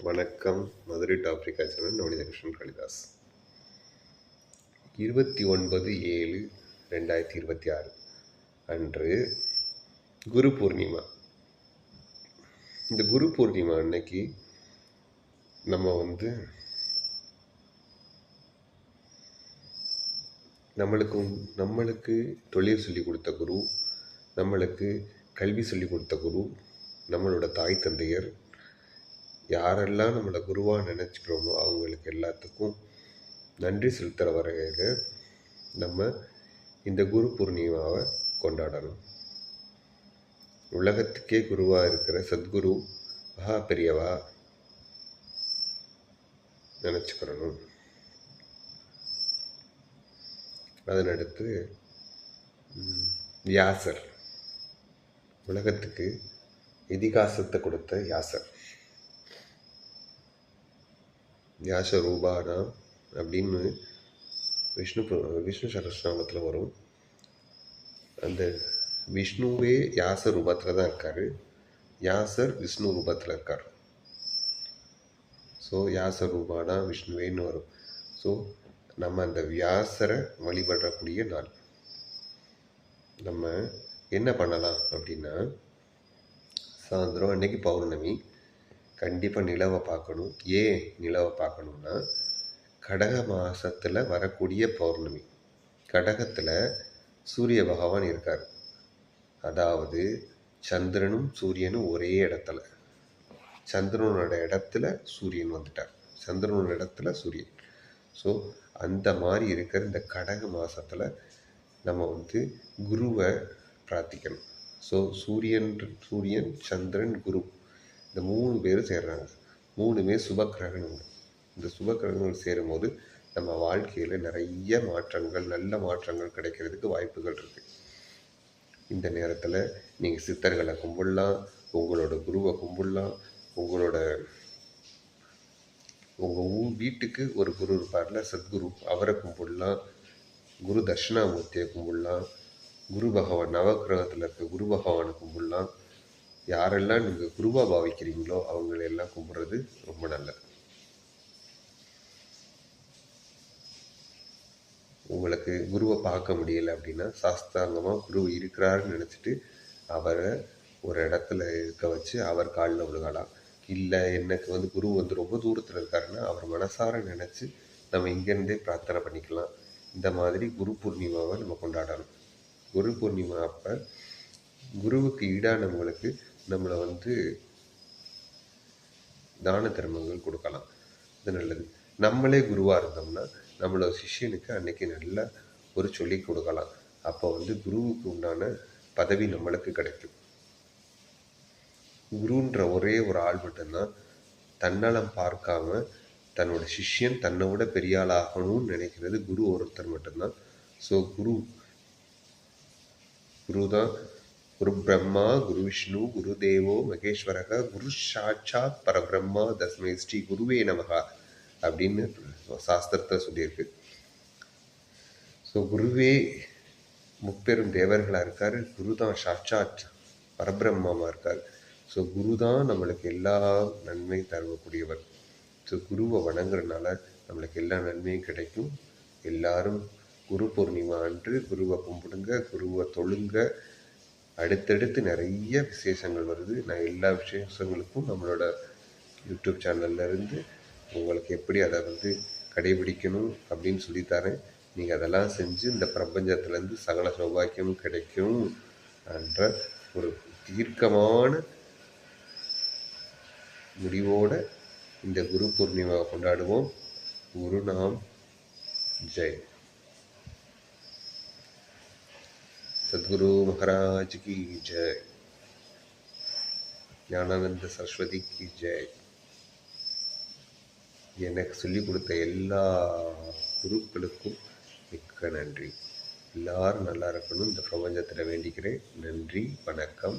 வணக்கம். மதுரை டாப்ரிகா சேனல் நவநீத கிருஷ்ணன் காளிதாஸ். 29/7/2026 அன்று குரு பூர்ணிமா. இந்த குரு பூர்ணிமா அன்னைக்கு நம்ம நம்மளுக்கு தொழில் சொல்லி கொடுத்த குரு, நம்மளுக்கு கல்வி சொல்லி கொடுத்த குரு, நம்மளோட தாய் தந்தையர் யாரெல்லாம் நம்மளை குருவாக நினச்சிக்கிறோமோ அவங்களுக்கு எல்லாத்துக்கும் நன்றி செலுத்துகிற வகையில் நம்ம இந்த குரு பூர்ணிமாவை கொண்டாடணும். உலகத்துக்கே குருவாக இருக்கிற சத்குரு மகா பெரியவா நினச்சிக்கிறணும். அதனடுத்து வியாசர், உலகத்துக்கு இதிகாசத்தை கொடுத்த வியாச ரூபானா அப்படின்னு விஷ்ணு சகஸ்ரநாமத்தில் வரும். அந்த விஷ்ணுவே வியாச ரூபத்தில் தான் இருக்கார். வியாசர் விஷ்ணு ரூபத்தில் இருக்கார். ஸோ வியாச ரூபானா விஷ்ணுவேன்னு வரும். ஸோ நம்ம அந்த வியாசரை வழிபடக்கூடிய நாள். நம்ம என்ன பண்ணலாம் அப்படின்னா, சாயந்தரம் அன்னைக்கு பௌர்ணமி, கண்டிப்பாக நிலவை பார்க்கணும். ஏன் நிலவை பார்க்கணுன்னா, கடக மாதத்தில் வரக்கூடிய பௌர்ணமி. கடகத்தில் சூரிய பகவான் இருக்கார். அதாவது சந்திரனும் சூரியனும் ஒரே இடத்துல. சந்திரனோட இடத்துல சூரியன் வந்துட்டார். சந்திரனோட இடத்துல சூரியன். ஸோ அந்த மாதிரி இருக்கிற இந்த கடக மாதத்தில் நம்ம குருவை பிரார்த்திக்கணும். ஸோ சூரியன் சந்திரன் குரு இந்த 3 பேரும் சேர்றாங்க. 3மே சுப கிரகணங்கள். இந்த சுப கிரகங்கள் சேரும்போது நம்ம வாழ்க்கையில் நிறைய மாற்றங்கள், நல்ல மாற்றங்கள் கிடைக்கிறதுக்கு வாய்ப்புகள் இருக்குது. இந்த நேரத்தில் நீங்கள் சித்தர்களை கும்பிடலாம், உங்களோட குருவை கும்பிடலாம், உங்கள் வீட்டுக்கு ஒரு குரு இருப்பார்ல, சத்குரு, அவரை கும்பிடலாம், குரு தட்சிணாமூர்த்தியை கும்பிடலாம், குரு பகவான் நவகிரகத்தில் இருக்க குரு பகவானை கும்பிடலாம். யாரெல்லாம் நீங்கள் குருவாக பாவிக்கிறீங்களோ அவங்களெல்லாம் கும்பிட்றது ரொம்ப நல்லது. உங்களுக்கு குருவை பார்க்க முடியலை அப்படின்னா, சாஸ்தாங்கமாக குரு இருக்கிறாருன்னு நினச்சிட்டு அவரை ஒரு இடத்துல இருக்க வச்சு அவர் காலில் விழுகலாம். இல்லை எனக்கு குரு ரொம்ப தூரத்தில் இருக்காருன்னா அவர் மனசார நினச்சி நம்ம இங்கேருந்தே பிரார்த்தனை பண்ணிக்கலாம். இந்த மாதிரி குரு பூர்ணிமாவை நம்ம கொண்டாடணும். குரு பூர்ணிமா அப்போ குருவுக்கு ஈடானவங்களுக்கு நம்மளை தான தர்மங்கள் கொடுக்கலாம். இது நல்லது. நம்மளே குருவாக இருந்தோம்னா நம்மளோட சிஷ்யனுக்கு அன்னைக்கு நல்லா ஒரு சொல்லி கொடுக்கலாம். அப்போ குருவுக்கு உண்டான பதவி நம்மளுக்கு கிடைக்கும். குருன்ற ஒரே ஒரு ஆள் மட்டும்தான் தன்னலம் பார்க்காம தன்னோட சிஷ்யன் தன்னை விட பெரிய ஆள் ஆகணும்னு நினைக்கிறது குரு ஒருத்தர் மட்டும்தான். ஸோ குரு தான். குரு பிரம்மா குரு விஷ்ணு குரு தேவோ மகேஸ்வரக குரு சாட்சாத் பரபிரம்மா தஸ்மை ஸ்ரீ குருவே நமகா அப்படின்னு சாஸ்திரத்தை சொல்லியிருக்கு. ஸோ குருவே முப்பெரும் தேவர்களாக இருக்கார். குரு தான் சாட்சாத் பரபிரம்மாவாக இருக்கார். ஸோ குரு தான் நம்மளுக்கு எல்லா நன்மையும் தரக்கூடியவர். ஸோ குருவை வணங்குறதுனால நம்மளுக்கு எல்லா நன்மையும் கிடைக்கும். எல்லாரும் குரு பூர்ணிமா அன்று குருவை கும்பிடுங்க, குருவை தொழுங்க. அடுத்தடுத்து நிறைய விசேஷங்கள் வருது. நான் எல்லா விசேஷங்களுக்கும் நம்மளோட யூடியூப் சேனல்லேருந்து உங்களுக்கு எப்படி அதை கடைபிடிக்கணும் அப்படின்னு சொல்லித்தரேன். நீங்கள் அதெல்லாம் செஞ்சு இந்த பிரபஞ்சத்துலேருந்து சகல சௌபாக்கியமும் கிடைக்கும் என்ற ஒரு தீர்க்கமான முடிவோடு இந்த குரு பூர்ணிமாவை கொண்டாடுவோம். குரு நாம் ஜெய். சத்குரு மகாராஜ் கி ஜெய். ஞானானந்த சரஸ்வதி கி ஜெய். எனக்கு சொல்லிக் கொடுத்த எல்லா குருக்களுக்கும் மிக்க நன்றி. எல்லாரும் நல்லா இருக்கணும் இந்த பிரபஞ்சத்தில் வேண்டிக்கிறேன். நன்றி, வணக்கம்,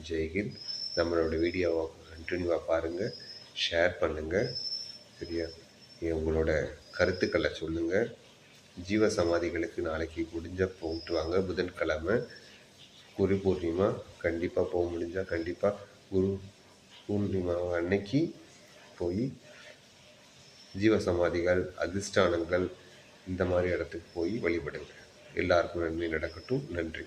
ஜெய்ஹிந்த். நம்மளோட வீடியோவை கண்டினியூவாக பாருங்கள், ஷேர் பண்ணுங்கள். சரியா? உங்களோட கருத்துக்களை சொல்லுங்கள். ஜீவ சமாதிகளுக்கு நாளைக்கு முடிஞ்ச போட்டு வாங்க. புதன்கிழமை குரு பூர்ணிமா. கண்டிப்பாக போக முடிஞ்சால் கண்டிப்பாக குரு பூர்ணிமா அன்னைக்கு போய் ஜீவசமாதிகள், அதிஷ்டானங்கள் இந்த மாதிரி இடத்துக்கு போய் வழிபடுங்க. எல்லாருக்கும் நன்மை நடக்கட்டும். நன்றி.